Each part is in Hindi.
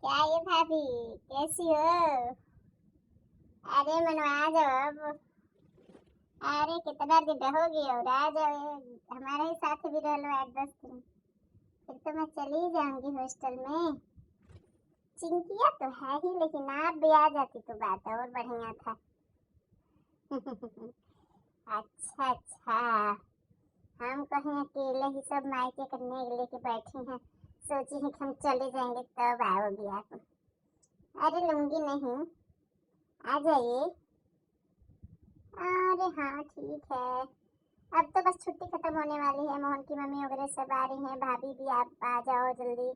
क्या ये भाभी, कैसी हो? अरे मनवा जाओ अब। अरे कितना दिन रहोगी और आ जाओ, हमारे ही साथ भी रह लो 8-10 दिन। फिर तो मैं चली जाऊंगी हॉस्टल में। चिंकिया तो है ही, लेकिन आप भी आ जाती तो बात और बढ़िया था। अच्छा अच्छा, हम कहीं अकेले ही सब मायके करने लेके बैठे हैं। सोची है कि हम चले जाएंगे तब आओगी आप। अरे लूंगी नहीं, आ जाइए। अरे हाँ ठीक है। अब तो बस छुट्टी खत्म होने वाली है, मोहन की मम्मी वगैरह सब आ रही हैं, भाभी भी आप आ जाओ जल्दी।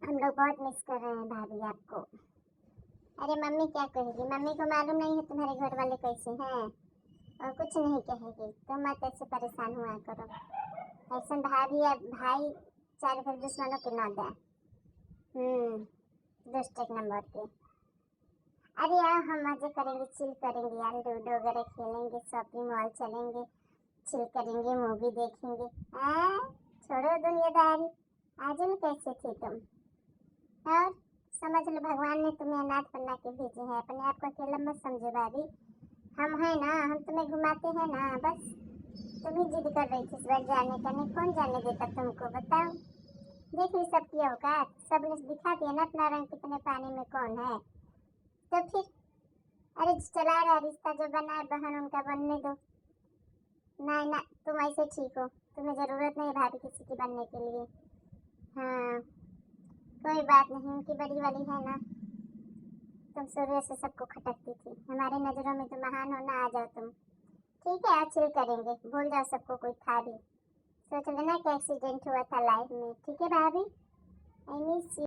हम लोग बहुत मिस कर रहे हैं भाभी आपको। अरे मम्मी क्या कहेगी, मम्मी को मालूम नहीं है तुम्हारे घर वाले कैसे हैं, और कुछ नहीं कहेगी। तुम मत ऐसे परेशान हुआ करो। ऐसा भाभी या भाई चार घर दुश्मनों के ना दें। दुष्ट एक नंबर के। अरे यार हम मजे करेंगे, चिल करेंगे यार, लूडो वगैरह खेलेंगे, शॉपिंग मॉल चलेंगे, चिल करेंगे, मूवी देखेंगे। छोड़ो दुनियादारी। आजुल कैसे थे तुम? और समझ लो भगवान ने तुम्हें अनाथ बना के भेजे हैं, अपने आप को अकेला मत समझो भाभी। हम हैं ना, हम तुम्हें घुमाते हैं ना, बस तुम ही जिद कर रही थी इस बार जाने का, नहीं कौन जाने देता तुमको, बताओ। देख ली सबकी औकात, सबने दिखा दिया ना अपना रंग, कितने पानी में कौन है। तो फिर अरे चला रहा रिश्ता जो बना है बहन उनका बनने दो। ना ना, तुम ऐसे ठीक हो, तुम्हें जरूरत नहीं भाभी किसी की बनने के लिए। हाँ कोई बात नहीं, उनकी बड़ी वाली है ना। तुम शुरू से सबको खटकती थी, हमारे नजरों में तो महान हो ना, आ जाओ तुम। ठीक है आज चिल करेंगे, भूल जाओ सबको कोई था भी। सोच लेना कि एक्सीडेंट हुआ था लाइफ में, ठीक है भाभी। I miss